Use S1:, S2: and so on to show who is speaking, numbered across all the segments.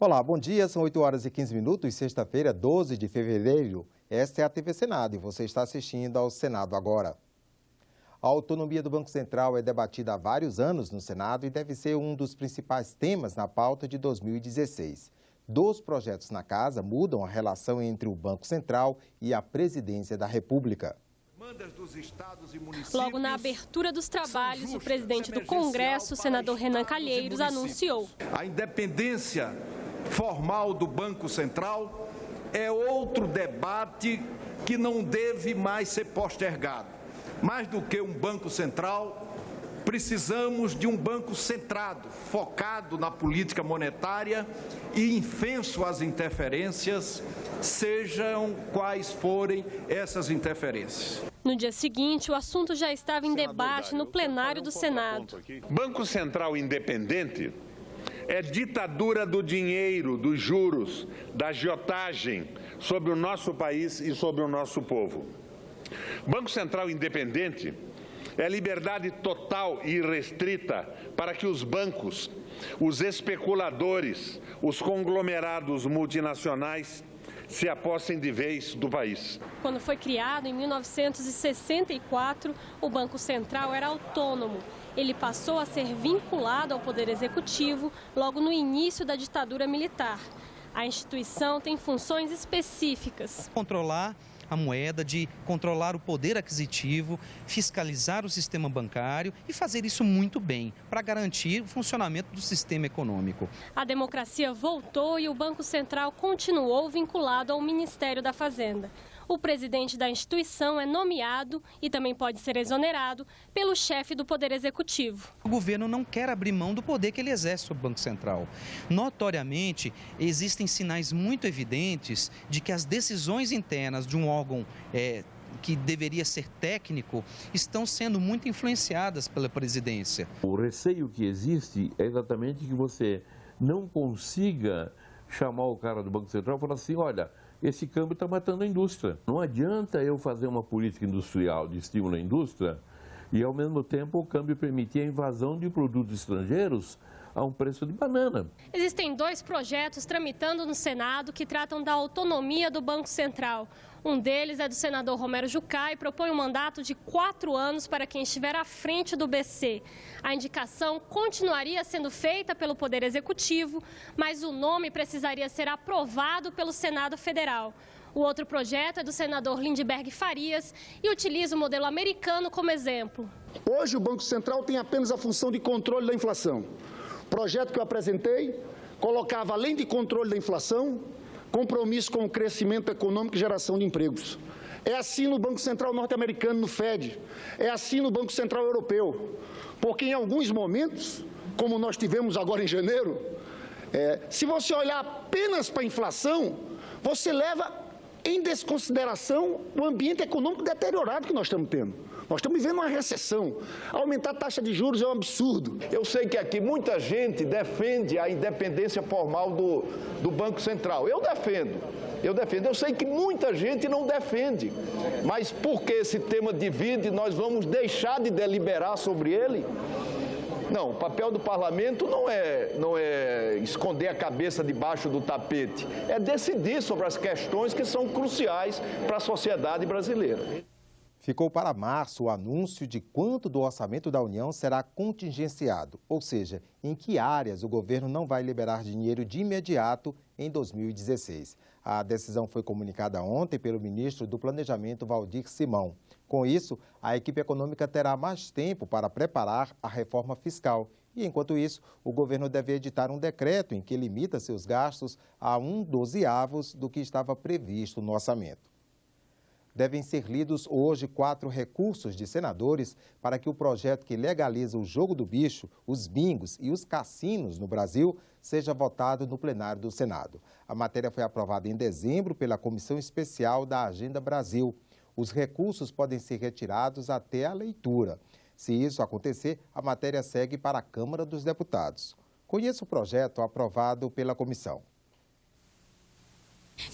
S1: Olá, bom dia, são 8 horas e 15 minutos, sexta-feira, 12 de fevereiro. Esta é a TV Senado e você está assistindo ao Senado Agora. A autonomia do Banco Central é debatida há vários anos no Senado e deve ser um dos principais temas na pauta de 2016. 2 projetos na casa mudam a relação entre o Banco Central e a Presidência da República.
S2: Logo na abertura dos trabalhos, o presidente do Congresso, o senador Renan Calheiros, anunciou:
S3: a independência formal do Banco Central é outro debate que não deve mais ser postergado. Mais do que um Banco Central, precisamos de um banco centrado, focado na política monetária e infenso às interferências, sejam quais forem essas interferências.
S2: No dia seguinte, o assunto já estava em debate no plenário do Senado.
S4: Banco Central independente é ditadura do dinheiro, dos juros, da agiotagem sobre o nosso país e sobre o nosso povo. Banco Central independente é liberdade total e irrestrita para que os bancos, os especuladores, os conglomerados multinacionais se apossem de vez do país.
S2: Quando foi criado, em 1964, o Banco Central era autônomo. Ele passou a ser vinculado ao Poder Executivo logo no início da ditadura militar. A instituição tem funções específicas:
S5: controlar a moeda, de controlar o poder aquisitivo, fiscalizar o sistema bancário e fazer isso muito bem, para garantir o funcionamento do sistema econômico.
S2: A democracia voltou e o Banco Central continuou vinculado ao Ministério da Fazenda. O presidente da instituição é nomeado e também pode ser exonerado pelo chefe do Poder Executivo.
S5: O governo não quer abrir mão do poder que ele exerce sobre o Banco Central. Notoriamente, existem sinais muito evidentes de que as decisões internas de um órgão que deveria ser técnico estão sendo muito influenciadas pela presidência.
S6: O receio que existe é exatamente que você não consiga chamar o cara do Banco Central e falar assim: olha, esse câmbio está matando a indústria. Não adianta eu fazer uma política industrial de estímulo à indústria e, ao mesmo tempo, o câmbio permitir a invasão de produtos estrangeiros a um preço de banana.
S2: Existem 2 projetos tramitando no Senado que tratam da autonomia do Banco Central. Um deles é do senador Romero Jucá e propõe um mandato de 4 anos para quem estiver à frente do BC. A indicação continuaria sendo feita pelo Poder Executivo, mas o nome precisaria ser aprovado pelo Senado Federal. O outro projeto é do senador Lindbergh Farias e utiliza o modelo americano como exemplo.
S7: Hoje o Banco Central tem apenas a função de controle da inflação. O projeto que eu apresentei colocava, além de controle da inflação, compromisso com o crescimento econômico e geração de empregos. É assim no Banco Central norte-americano, no Fed. É assim no Banco Central europeu. Porque em alguns momentos, como nós tivemos agora em janeiro, se você olhar apenas para a inflação, você leva em desconsideração o ambiente econômico deteriorado que nós estamos tendo. Nós estamos vivendo uma recessão. Aumentar a taxa de juros é um absurdo.
S3: Eu sei que aqui muita gente defende a independência formal do Banco Central. Eu defendo. Eu sei que muita gente não defende. Mas porque esse tema divide, nós vamos deixar de deliberar sobre ele? Não, o papel do parlamento não é esconder a cabeça debaixo do tapete. É decidir sobre as questões que são cruciais para a sociedade brasileira.
S1: Ficou para março o anúncio de quanto do orçamento da União será contingenciado, ou seja, em que áreas o governo não vai liberar dinheiro de imediato em 2016. A decisão foi comunicada ontem pelo ministro do Planejamento, Valdir Simão. Com isso, a equipe econômica terá mais tempo para preparar a reforma fiscal. E, enquanto isso, o governo deve editar um decreto em que limita seus gastos a 1/12 do que estava previsto no orçamento. Devem ser lidos hoje 4 recursos de senadores para que o projeto que legaliza o jogo do bicho, os bingos e os cassinos no Brasil seja votado no plenário do Senado. A matéria foi aprovada em dezembro pela Comissão Especial da Agenda Brasil. Os recursos podem ser retirados até a leitura. Se isso acontecer, a matéria segue para a Câmara dos Deputados. Conheça o projeto aprovado pela comissão.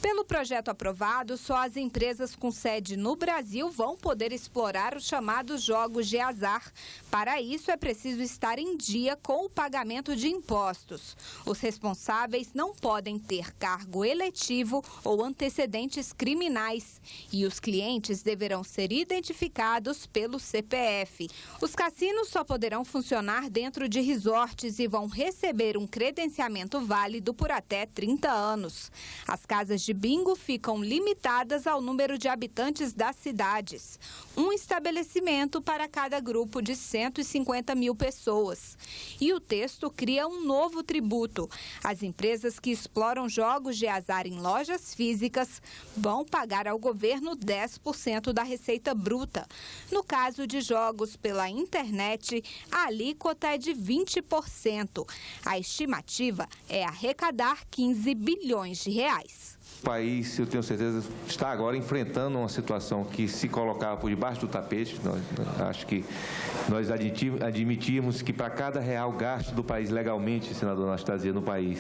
S8: Pelo projeto aprovado, só as empresas com sede no Brasil vão poder explorar os chamados jogos de azar. Para isso, é preciso estar em dia com o pagamento de impostos. Os responsáveis não podem ter cargo eletivo ou antecedentes criminais. E os clientes deverão ser identificados pelo CPF. Os cassinos só poderão funcionar dentro de resorts e vão receber um credenciamento válido por até 30 anos. As casas de bingo ficam limitadas ao número de habitantes das cidades. Um estabelecimento para cada grupo de 150 mil pessoas. E o texto cria um novo tributo. As empresas que exploram jogos de azar em lojas físicas vão pagar ao governo 10% da receita bruta. No caso de jogos pela internet, a alíquota é de 20%. A estimativa é arrecadar 15 bilhões de reais.
S9: O país, eu tenho certeza, está agora enfrentando uma situação que se colocava por debaixo do tapete. Acho que nós admitimos que para cada real gasto do país legalmente, senador Anastasia, no país,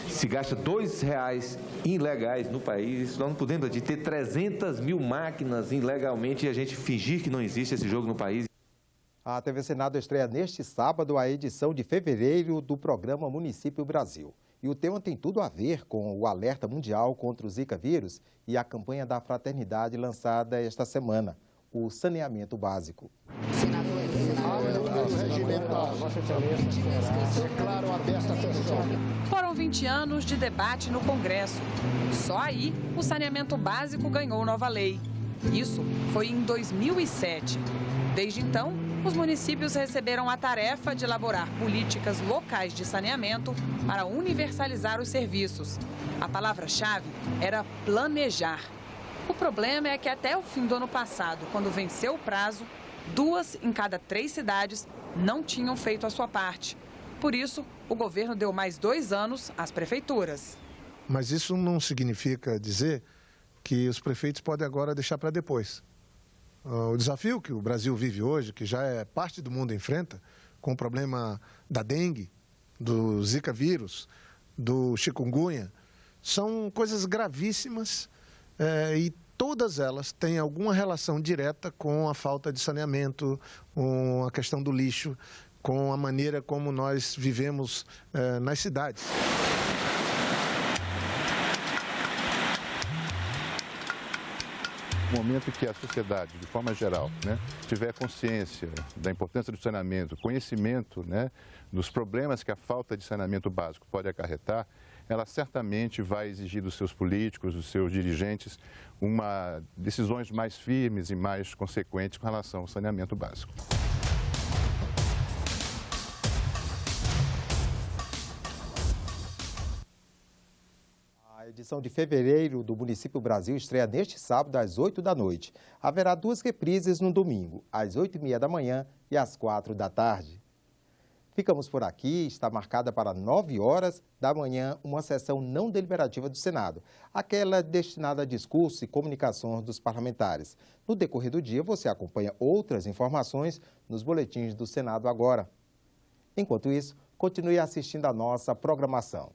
S9: se gasta R$2 ilegais no país. Isso nós não podemos de ter 300 mil máquinas ilegalmente e a gente fingir que não existe esse jogo no país.
S1: A TV Senado estreia neste sábado a edição de fevereiro do programa Município Brasil. E o tema tem tudo a ver com o alerta mundial contra o Zika vírus e a campanha da fraternidade lançada esta semana, o saneamento básico.
S10: Foram 20 anos de debate no Congresso. Só aí o saneamento básico ganhou nova lei. Isso foi em 2007. Desde então, os municípios receberam a tarefa de elaborar políticas locais de saneamento para universalizar os serviços. A palavra-chave era planejar. O problema é que até o fim do ano passado, quando venceu o prazo, 2 em cada 3 cidades não tinham feito a sua parte. Por isso, o governo deu mais 2 anos às prefeituras.
S11: Mas isso não significa dizer que os prefeitos podem agora deixar para depois. O desafio que o Brasil vive hoje, que já é parte do mundo enfrenta, com o problema da dengue, do Zika vírus, do chikungunya, são coisas gravíssimas e todas elas têm alguma relação direta com a falta de saneamento, com a questão do lixo, com a maneira como nós vivemos nas cidades.
S12: No momento que a sociedade, de forma geral, tiver consciência da importância do saneamento, conhecimento dos problemas que a falta de saneamento básico pode acarretar, ela certamente vai exigir dos seus políticos, dos seus dirigentes, decisões mais firmes e mais consequentes com relação ao saneamento básico.
S1: A edição de fevereiro do Município Brasil estreia neste sábado às 8 da noite. Haverá 2 reprises no domingo, às 8h30 da manhã e às 4 da tarde. Ficamos por aqui, está marcada para 9 horas da manhã uma sessão não deliberativa do Senado, aquela destinada a discurso e comunicações dos parlamentares. No decorrer do dia, você acompanha outras informações nos boletins do Senado agora. Enquanto isso, continue assistindo a nossa programação.